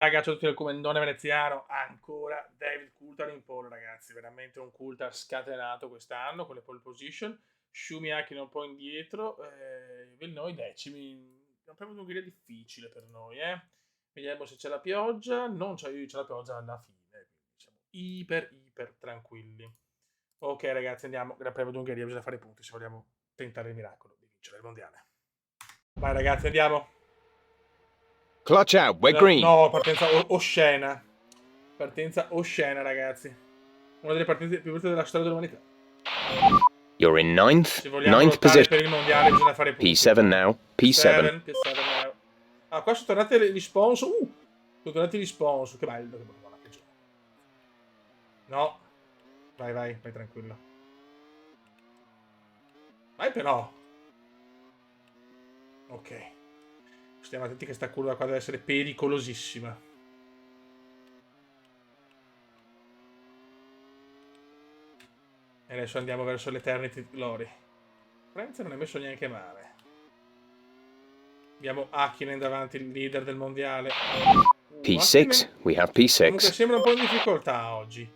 Raga, ciao a tutti del comandone veneziano, ancora David Coulthard in pole, ragazzi, veramente un Coulthard scatenato quest'anno con le pole position, Schumi Hakkinen un po' indietro, noi decimi, è proprio una guida difficile per noi, eh. Vediamo se c'è la pioggia, non c'è, c'è la pioggia alla fine, quindi siamo iper tranquilli. Ok ragazzi, andiamo, Gran Premio d'Ungheria, bisogna fare i punti se vogliamo tentare il miracolo di vincere il mondiale. Vai ragazzi, andiamo. Clutch out, we're green. No, partenza oscena. Partenza oscena, ragazzi. Una delle partite più brutte della storia dell'umanità. You're in ninth. Se vogliamo Ninth lottare position. per il mondiale bisogna fare punti. P7 now. P7. P7 now. Ah, qua sono tornati gli sponsor. Sono tornati gli sponsor. Che bello, che buona, che gioco. No. Vai tranquillo. Vai però. Ok. Stiamo attenti che sta curva qua deve essere pericolosissima. E adesso andiamo verso l'Eternity Glory. Franza non è messo neanche male. Abbiamo Hakkinen davanti, il leader del mondiale. P6. We have P6. Comunque sembra un po' in difficoltà oggi.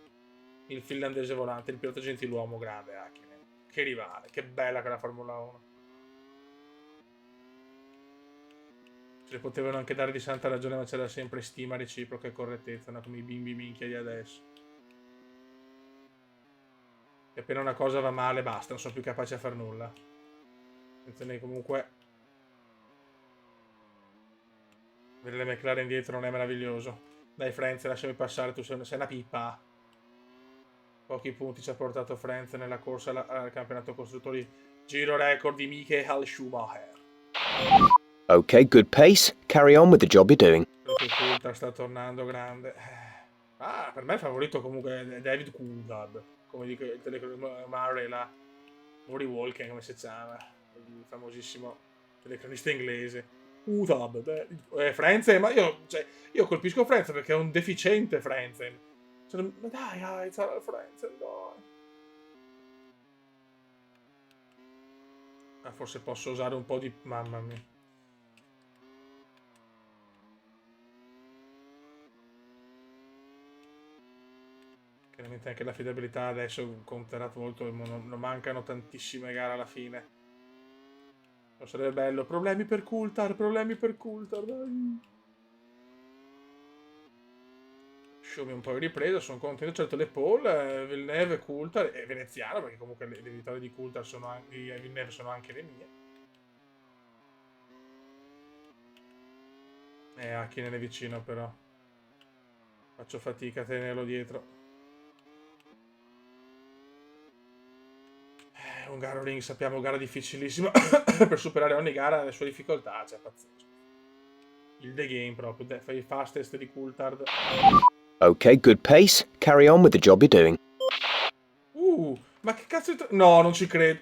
Il finlandese volante, il pilota gentiluomo grande Hakkinen. Che rivale, che bella quella Formula 1. Ce le potevano anche dare di santa ragione, ma c'era sempre stima reciproca e correttezza, no? Come i bimbi minchia di adesso. E appena una cosa va male, basta, non sono più capaci a far nulla. Attenzione, comunque vedere le McLaren dietro non è meraviglioso. Dai Frenz, lasciami passare, tu sei una pippa. Pochi punti ci ha portato Frenz nella corsa al campionato costruttori. Giro record di Michael Schumacher. Okay, good pace. Carry on with the job you're doing. Perché Coulthard sta tornando grande. Ah, per me il favorito comunque è David Coulthard. Come dico il telecronista là. Murray Walken, come si chiama. Il famosissimo telecronista inglese. Coulthard. Frenzen, ma io colpisco Frenzen perché è un deficiente Frenzen. Cioè, ma dai, sarà il Frenzen, dai. Ah, forse posso usare un po' di... Mamma mia. Chiaramente anche l'affidabilità adesso conterà molto, non mancano tantissime gare alla fine. Non sarebbe bello. Problemi per Coulthard, dai. Schumi un po' in ripresa, sono contento. Certo le pole, Villeneuve, Coulthard e Veneziano, perché comunque le vittorie di Coulthard sono anche, di Villeneuve sono anche le mie. Hakkinen è vicino però. Faccio fatica a tenerlo dietro. Hungaroring sappiamo gara difficilissima per superare ogni gara le sue difficoltà, cioè pazzesco. Il The Game proprio, fai il fastest di Coulthard. Okay, good pace. Carry on with the job you're doing. Ma che cazzo di... No, non ci credo.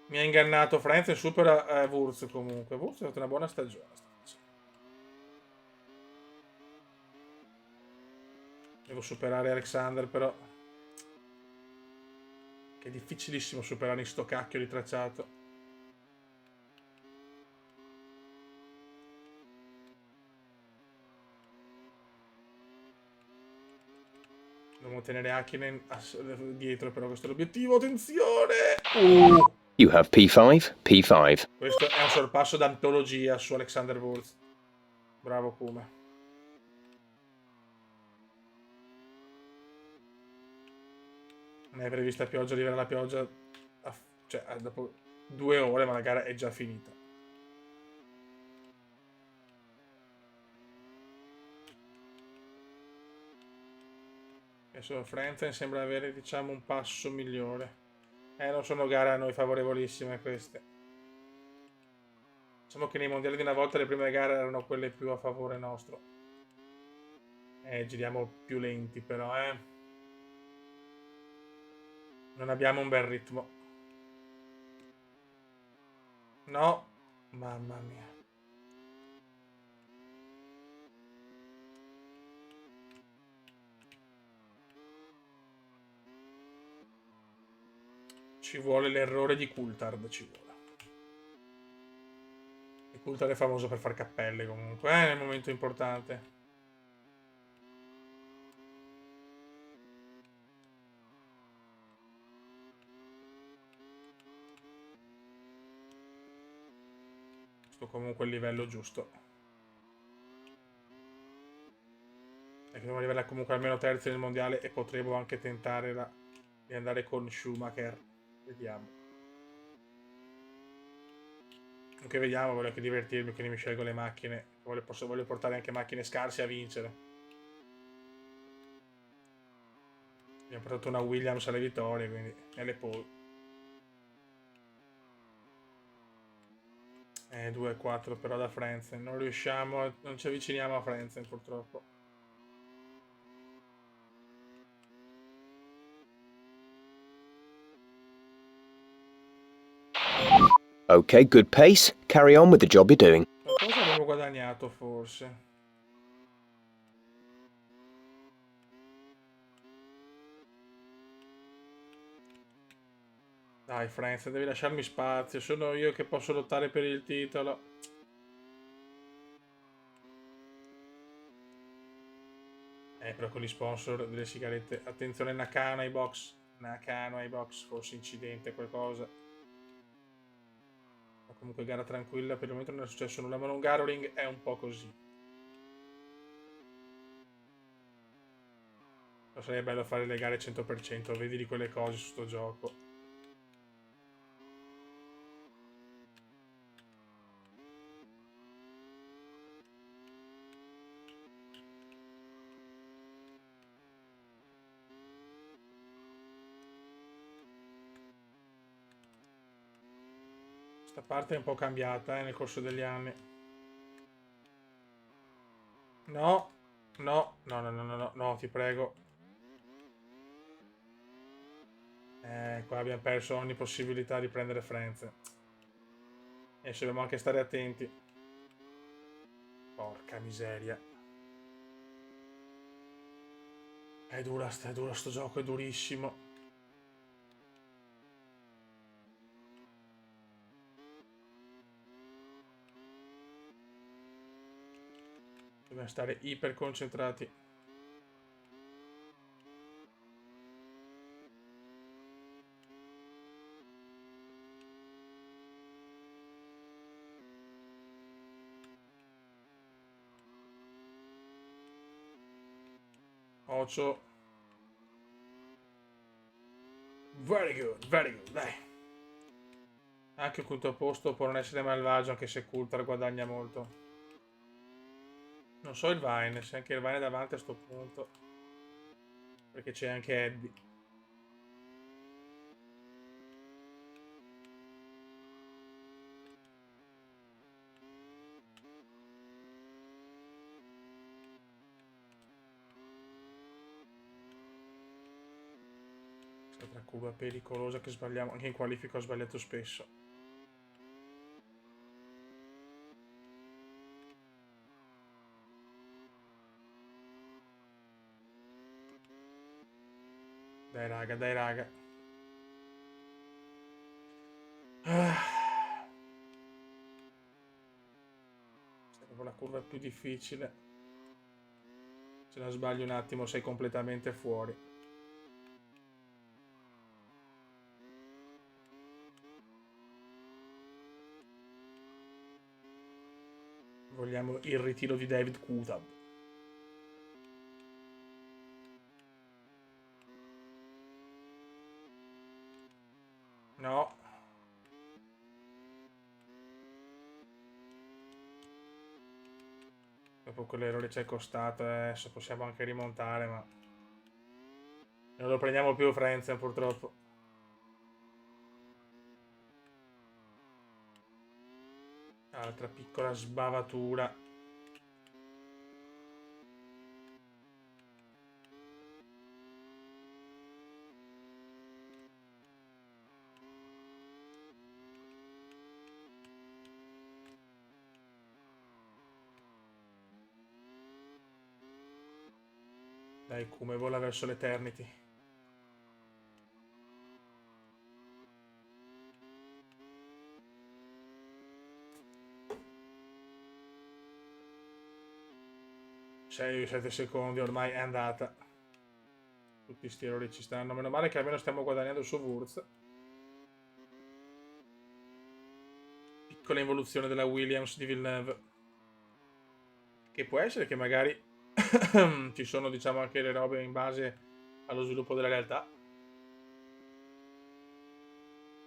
Mi ha ingannato Frenz e supera Wurz comunque. Wurz ha fatto una buona stagione. Devo superare Alexander però. Che è difficilissimo superare in sto cacchio di tracciato. Dobbiamo tenere Hakkinen dietro però, questo è l'obiettivo. Attenzione! You have P5. P5. Questo è un sorpasso d'antologia su Alexander Wurz. Bravo Kuma. Non è prevista pioggia, arriverà la pioggia cioè, dopo 2 ore, ma la gara è già finita. Adesso Frenzen sembra avere, diciamo, un passo migliore. Non sono gare a noi favorevolissime queste. Diciamo che nei mondiali di una volta le prime gare erano quelle più a favore nostro. Giriamo più lenti però, Non abbiamo un bel ritmo. No. Mamma mia. Ci vuole l'errore di Coulthard, ci vuole. Coulthard è famoso per far cappelle comunque, nel momento importante. Sto comunque il livello giusto. E che dobbiamo arrivare comunque almeno terzi nel mondiale e potremo anche tentare di andare con Schumacher. Vediamo. Anche vediamo, voglio anche divertirmi, quindi mi scelgo le macchine. Voglio portare anche macchine scarse a vincere. Abbiamo portato una Williams alle vittorie, quindi nelle pole. 2-4 però da Frenzen. Non riusciamo, non ci avviciniamo a Frenzen purtroppo. Okay, good pace. Carry on with the job you're doing. Qualcosa abbiamo guadagnato forse. Dai Frenzen, devi lasciarmi spazio. Sono io che posso lottare per il titolo. Però con gli sponsor delle sigarette. Attenzione Nakano ai box. Nakano ai box, forse incidente, qualcosa. Ma comunque gara tranquilla, per il momento non è successo nulla, ma un Hungaroring è un po' così. Ma sarebbe bello fare le gare 100%, vedi di quelle cose su sto gioco. Questa parte è un po' cambiata nel corso degli anni. No, no, no, no, no, no, no, no, ti prego. Qua abbiamo perso ogni possibilità di prendere Frenze. E se dobbiamo anche stare attenti. Porca miseria. È duro sto gioco, è durissimo. Dobbiamo stare iper concentrati. Ocio. Very good, dai. Anche un quinto posto può non essere malvagio, anche se Coulthard guadagna molto. Non so il Vine, se anche il Vine è davanti a sto punto. Perché c'è anche Eddie. Questa curva pericolosa che sbagliamo. Anche in qualifica ho sbagliato spesso. Dai raga, dai raga. Questa è proprio la curva più difficile. Se la sbagli un attimo sei completamente fuori. Vogliamo il ritiro di David Coulthard. No. Dopo quell'errore ci è costato, adesso possiamo anche rimontare, ma non lo prendiamo più Frenzen purtroppo. Altra piccola sbavatura. Dai, come vola verso l'Eternity. 6-7 secondi, ormai è andata. Tutti sti errori ci stanno. Meno male che almeno stiamo guadagnando su Wurz. Piccola involuzione della Williams di Villeneuve. Che può essere che magari ci sono, diciamo, anche le robe in base allo sviluppo della realtà.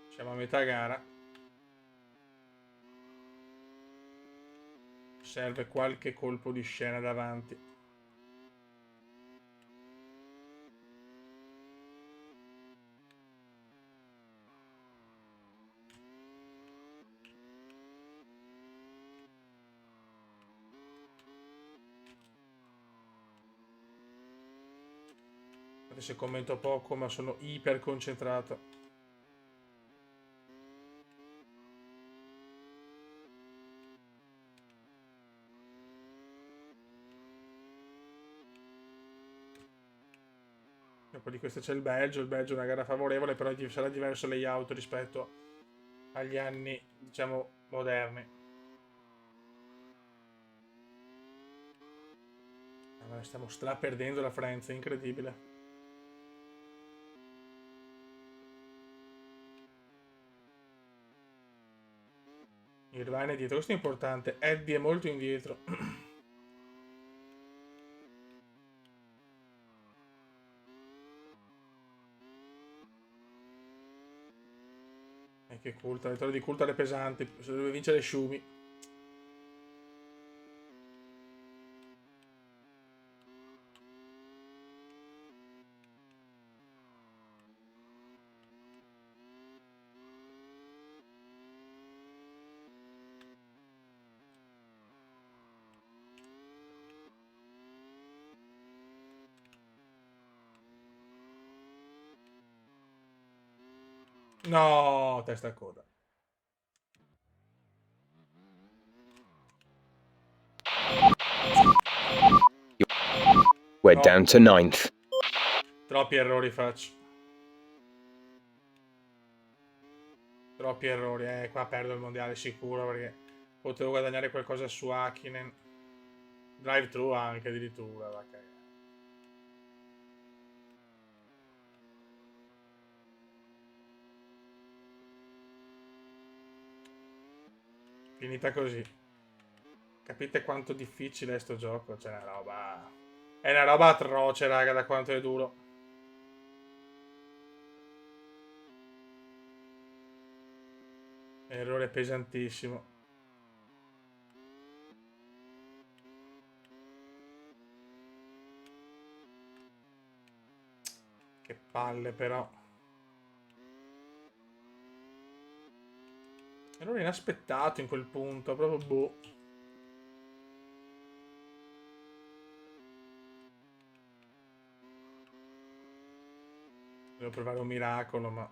Siamo a metà gara. Serve qualche colpo di scena davanti. Se commento poco, ma sono iper concentrato. Dopo di questo c'è il Belgio è una gara favorevole, però sarà diverso layout rispetto agli anni, diciamo, moderni. Allora, stiamo perdendo la Francia, incredibile. Irvine è dietro, questo è importante. Eddie è molto indietro. E che Coulthard, la vittoria di Coulthard è pesante, se deve vincere Schumi. No, testa a coda. We're down to 9th. Troppi errori faccio. Troppi errori, qua perdo il mondiale sicuro perché potevo guadagnare qualcosa su Hakkinen. Drive thru anche addirittura, va cagare. Finita così. Capite quanto difficile è sto gioco? Cioè, una roba... È una roba atroce, raga, da quanto è duro. Errore pesantissimo. Che palle, però. Errore inaspettato in quel punto, proprio boh. Devo provare un miracolo, ma...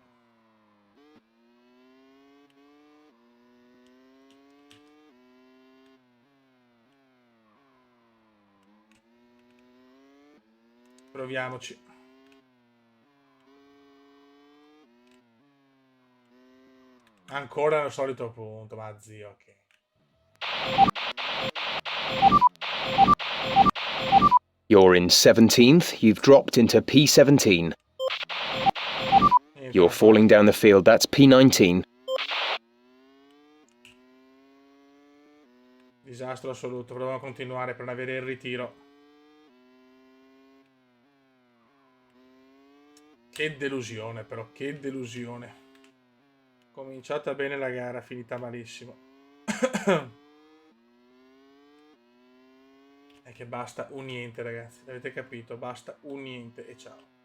Proviamoci. Ancora al solito punto, ma zio, ok. You're in 17th. You've dropped into P17. You're falling down the field. That's P19. Disastro assoluto. Proviamo a continuare per non avere il ritiro. Che delusione, però. Che delusione. Cominciata bene la gara, finita malissimo. È che basta un niente, ragazzi. Avete capito? Basta un niente e ciao.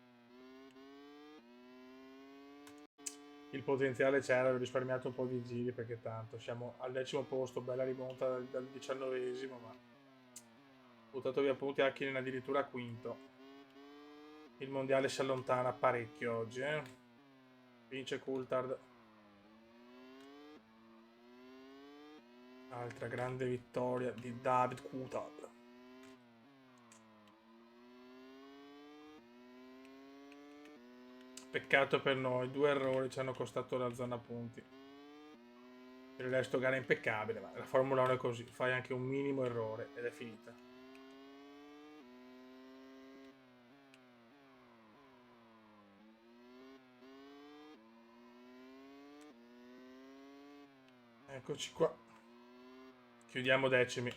Il potenziale c'era, ho risparmiato un po' di giri perché tanto siamo al 10° posto, bella rimonta dal 19°, ma ho buttato via punti Hakkinen addirittura a quinto. Il mondiale si allontana parecchio oggi, Vince Coulthard. Altra grande vittoria di David Coulthard. Peccato per noi, 2 errori ci hanno costato la zona punti. Per il resto gara impeccabile, ma la Formula 1 è così, fai anche un minimo errore ed è finita. Eccoci qua. Chiudiamo decimi.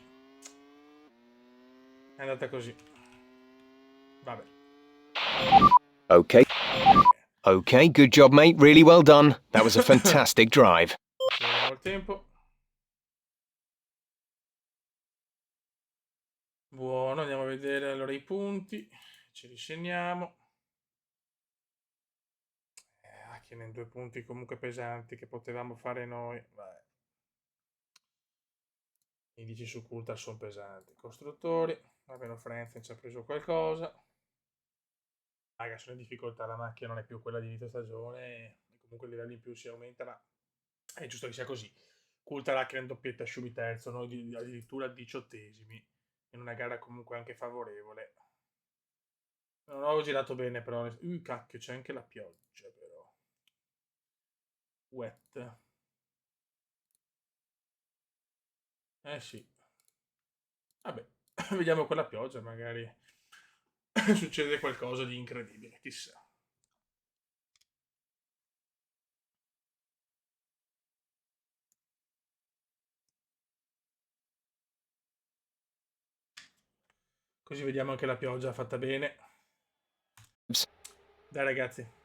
È andata così. Vabbè. Okay. Okay, good job, mate. Really well done. That was a fantastic drive. Ci vediamo il tempo. Buono, andiamo a vedere allora i punti. Ci risegniamo. Hakkinen 2 punti comunque pesanti che potevamo fare noi. Vabbè. I 10 su Coulthard sono pesanti. Costruttori. Almeno Frentzen ci ha preso qualcosa. Raga, sono in difficoltà, la macchina non è più quella di inizio stagione e comunque il livello in più si aumenta, ma è giusto che sia così. Coulthard Hakkinen doppietta, Schumi terzo, noi addirittura 18esimi, in una gara comunque anche favorevole. Non ho girato bene però, cacchio, c'è anche la pioggia però. Wet. Eh sì. Vabbè, vediamo quella pioggia, magari succede qualcosa di incredibile, chissà. Così vediamo anche la pioggia fatta bene. Dai ragazzi.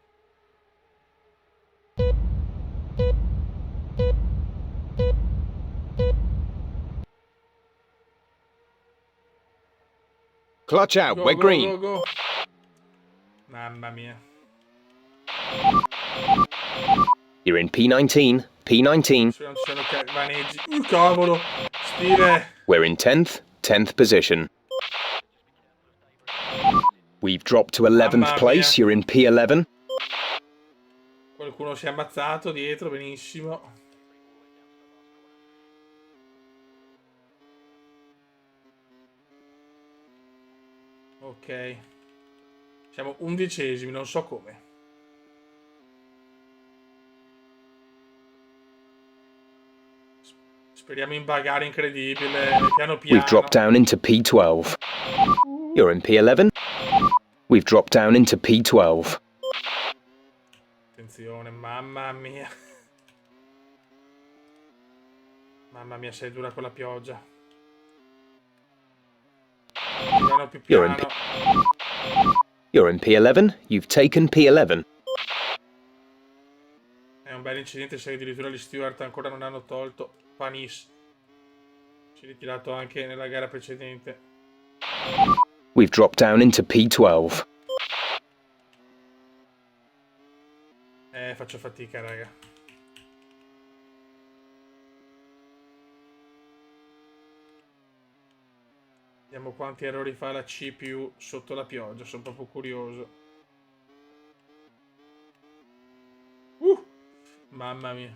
Clutch out, Go, we're go, green. go, go. Mamma mia. You're in P19, P19. Se non ci sono vaneggi. Cavolo. Stile. We're in 10th position. We've dropped to 11th Mamma place. mia. You're in P11. Qualcuno si è ammazzato dietro, benissimo. Ok. Siamo 11esimi, non so come. Speriamo in bagare incredibile, piano piano. We've dropped down into P12. You're in P11. We've dropped down into P12. Attenzione, mamma mia. Mamma mia, sei dura con la pioggia. Vanno più piano. You're in P11. You've taken P11. È un bel incidente se addirittura gli steward ancora non hanno tolto Panis. Si è ritirato anche nella gara precedente. We've dropped down into P12. Faccio fatica, raga. Vediamo quanti errori fa la CPU sotto la pioggia, sono proprio curioso. Mamma mia.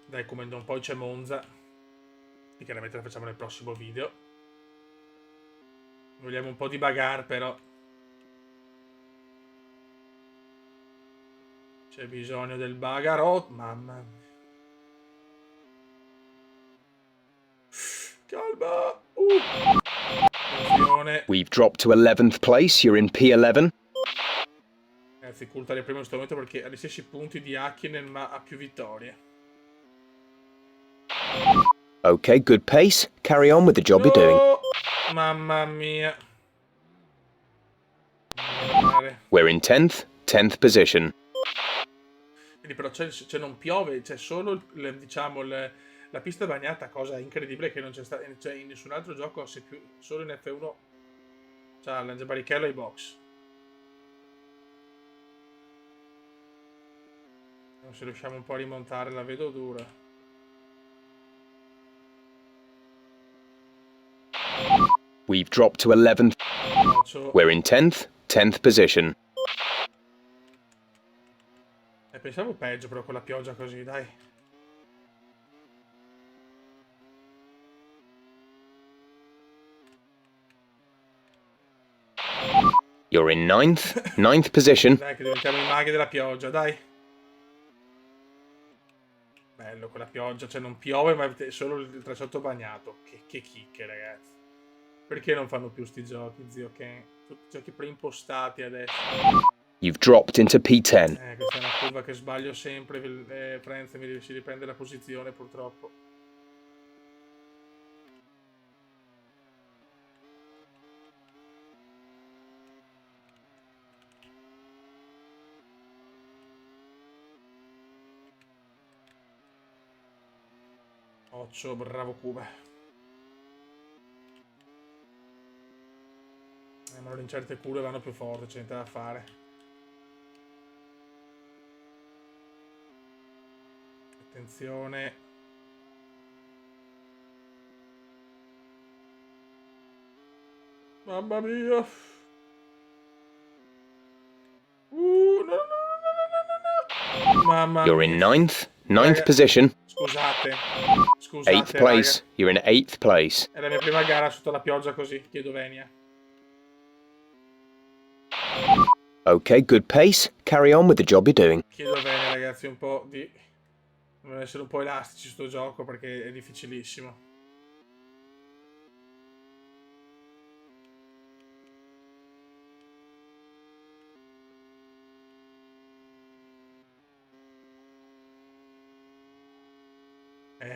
Dai, come un po' c'è Monza. E chiaramente la facciamo nel prossimo video. Vogliamo un po' di bagarre, però. C'è bisogno del bagar. Oh, mamma mia. Calma. Attenzione. We've dropped to 11th place. You're in P11. Ragazzi, Coulthard è primo in questo momento perché ha gli stessi punti di Hakkinen, ma ha più vittorie. Okay, good pace. Carry on with the job you're doing. Mamma mia. We're in 10th position. Quindi però c'è non piove, c'è solo diciamo la pista bagnata, cosa incredibile che non c'è stata, cioè in nessun altro gioco, se più, solo in F1 Challenge, Barrichello ai box. Se riusciamo un po' a rimontare la vedo dura. We've dropped to 11th. We're in 10th position. Pensavo peggio però con la pioggia così, dai. You're in ninth position. Dai che diventiamo i maghi della pioggia, dai. Bello con la pioggia, cioè non piove ma è solo il tracciato bagnato. Che chicche, ragazzi. Perché non fanno più sti giochi, zio Ken? tutti giochi preimpostati adesso. You've dropped into P10. Questa è una curva che sbaglio sempre. Frenz si riprende la posizione purtroppo. Occhio, bravo Cuba. Ma in certe curve vanno più forte, c'è niente da fare. Attenzione. Mamma mia. No, no, no, no, no. Mamma You're mia. in ninth Raga, position. Scusate. Eighth Scusate, place. raga. You're in 8th place. È la mia prima gara sotto la pioggia così. Chiedo venia. Okay, good pace. Carry on with the job you're doing. Chiedo venia, ragazzi, un po' di... Devono essere un po' elastici sto gioco perché è difficilissimo.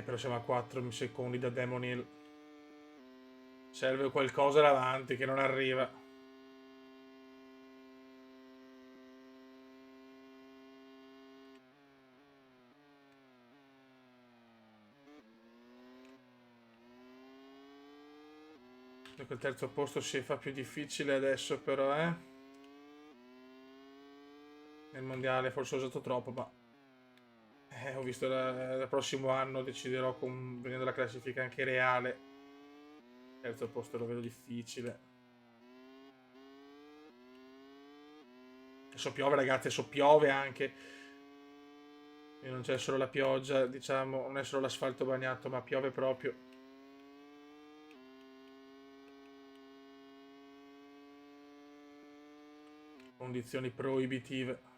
Però siamo a 4 secondi da Demon Hill. Serve qualcosa davanti che non arriva. Il terzo posto si fa più difficile adesso però, Nel mondiale forse ho usato troppo, ma... ho visto il prossimo anno deciderò venendo la classifica anche reale. Terzo posto lo vedo difficile. Adesso piove, ragazzi, adesso piove anche. E non c'è solo la pioggia, diciamo, non è solo l'asfalto bagnato, ma piove proprio. Condizioni proibitive.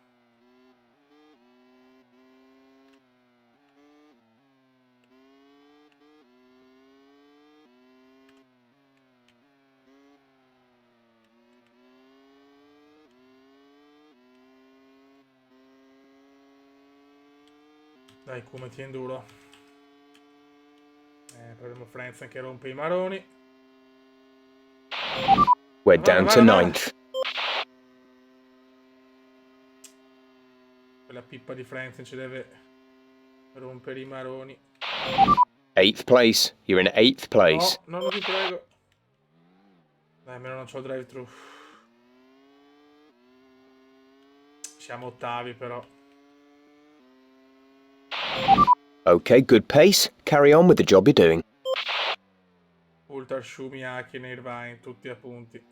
Dai, come ti enduro. Avremo Frenz che rompe i maroni. We're down to ninth. Quella pippa di Frenz ci deve rompere i maroni. 8th place. You're in 8th place. No, non ti prego. Dai, almeno non c'ho il drive-thru. Siamo ottavi però. Okay, good pace. Carry on with the job you're doing. Ultra Shumiaki e Nirvine, tutti a punti.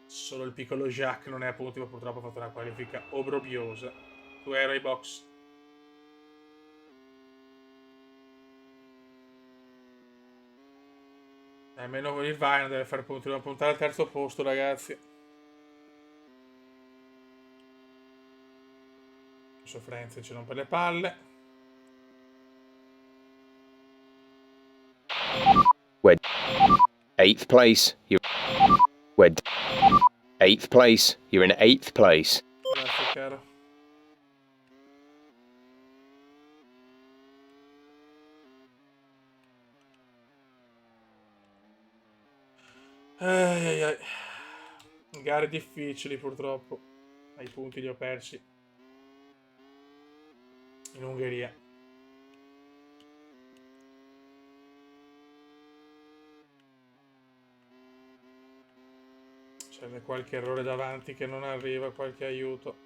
Solo il piccolo Jacques non è a punti, ma purtroppo ha fatto una qualifica obbrobriosa. Tu ero ai box. Almeno Nirvine deve fare punti, dobbiamo puntare al terzo posto, ragazzi. Adesso Frenz ci rompe le palle. We're 8th place. We're 8th place. You're in 8th place. Grazie, caro. Ai, ai. Gare difficili purtroppo. Ai punti li ho persi. In Ungheria. C'è qualche errore davanti che non arriva, qualche aiuto.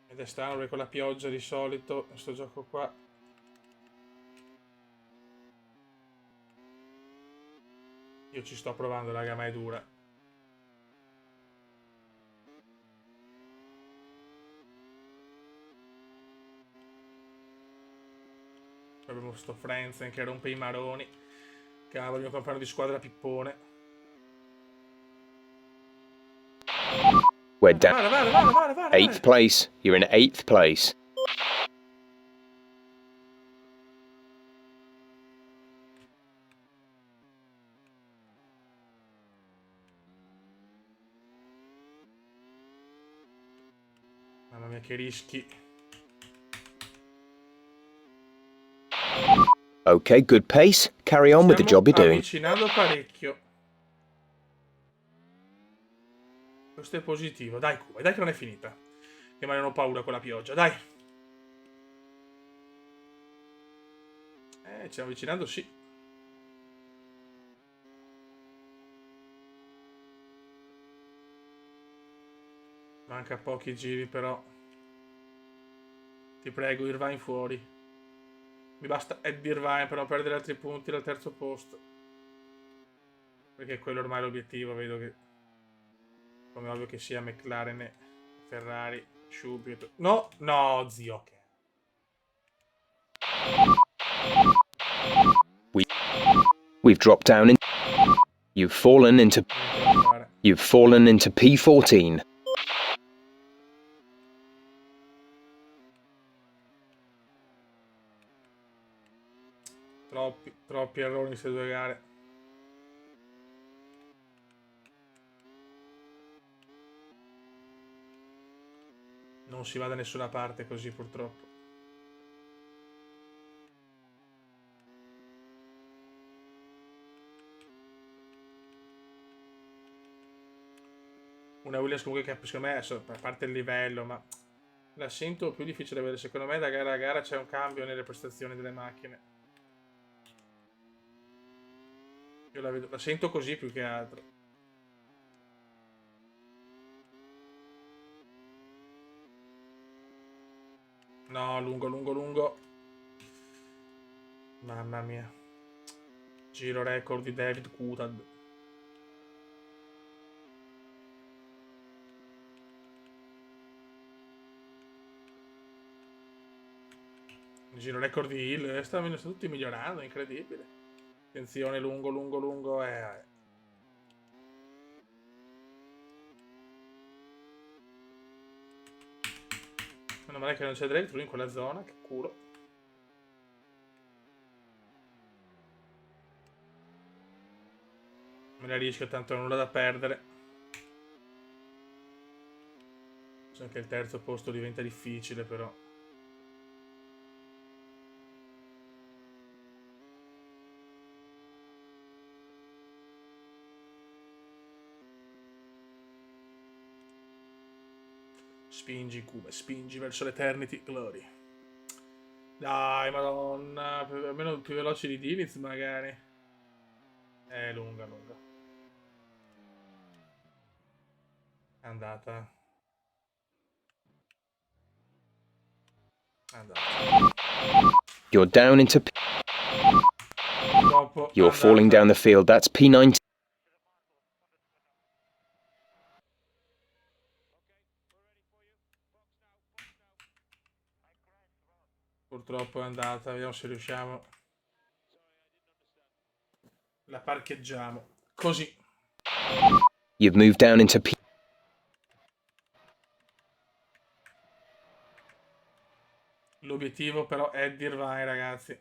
Ed è strano perché con la pioggia di solito, questo gioco qua. Io ci sto provando, raga, ma è dura. Abbiamo sto Frenzen che rompe i maroni. Cavolo, il mio compagno di squadra pippone. We're down. Vale. 8th place. You're in 8th place. Mamma mia, che rischi. Okay, good pace. Carry on with the job you're doing. Avvicinando parecchio. Questo è positivo. Dai, Cuba, dai che non è finita. Che ma non ho paura con la pioggia, dai. Ci stiamo avvicinando, sì. Manca pochi giri, però. Ti prego, Irvine fuori. Mi basta Eddie Irvine per non perdere altri punti dal terzo posto. Perché quello ormai è l'obiettivo, vedo che... Come ovvio che sia McLaren e Ferrari, subito. No, no, zio, che... We've dropped down in... You've fallen into P14. Troppi errori in queste due gare. Non si va da nessuna parte così, purtroppo. Una Williams comunque che secondo me, adesso, a parte il livello, ma la sento più difficile da vedere. Secondo me da gara a gara c'è un cambio nelle prestazioni delle macchine. Io la sento così più che altro. No, lungo. Mamma mia. Giro record di David Coulthard. Giro record di Hill. Stanno tutti migliorando, incredibile. Attenzione, lungo. Meno male che non c'è drive-thru in quella zona, che culo. Me la rischio, tanto nulla da perdere. So che il terzo posto diventa difficile, però. Spingi, Cuba, spingi verso l'Eternity Glory. Dai, madonna, almeno più veloci di Diniz, magari. Lunga. È andata. You're down into... Troppo You're falling down the field. That's P19. Purtroppo è andata, vediamo se riusciamo. La parcheggiamo. Così. You've moved down into P... L'obiettivo però è Eddie Irvine, ragazzi.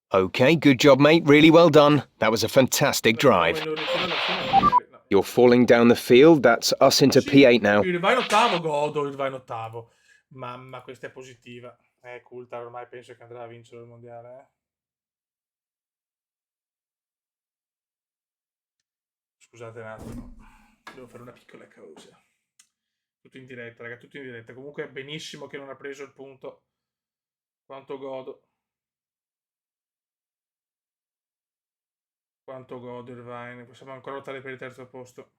Okay, good job, mate. Really well done. That was a fantastic drive. You're falling down the field. That's us into P8 now. Irvine ottavo, godo Irvine ottavo. Mamma, questa è positiva. Coulthard ormai penso che andrà a vincere il mondiale, Scusate un attimo. Devo fare una piccola cosa. Tutto in diretta, raga, tutto in diretta. Comunque è benissimo che non ha preso il punto. Quanto godo. Quanto godo Irvine. Possiamo ancora lottare per il terzo posto.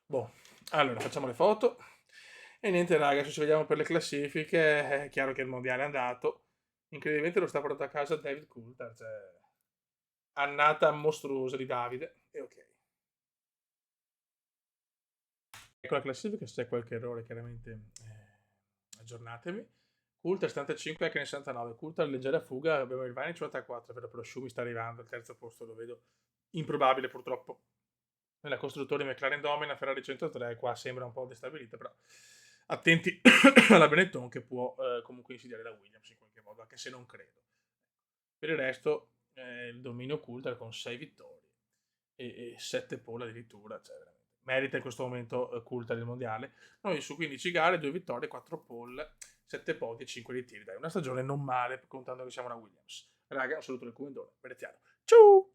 Boh, allora facciamo le foto. E niente, raga, adesso ci vediamo per le classifiche. È chiaro che il mondiale è andato. Incredibilmente lo sta portando a casa David Coulthard. Cioè... annata mostruosa di Davide. E ok. Ecco la classifica, se c'è qualche errore chiaramente aggiornatemi. Coulthard 75, Hakkinen 69, Coulthard leggera fuga, abbiamo il Vine 54, però Schumi sta arrivando, al terzo posto lo vedo improbabile purtroppo. Nella costruttori McLaren domina, Ferrari 103, qua sembra un po' destabilita, però attenti alla Benetton che può comunque insidiare la Williams in qualche modo, anche se non credo. Per il resto il dominio Coulthard con 6 vittorie e 7 pole addirittura, cioè veramente merita in questo momento Coulthard il mondiale. Noi su 15 gare, 2 vittorie, 4 pole, 7 podi e 5 ritiri. Dai, una stagione non male, contando che siamo una Williams. Raga, un saluto del Comendone, Veneziano. Ciao!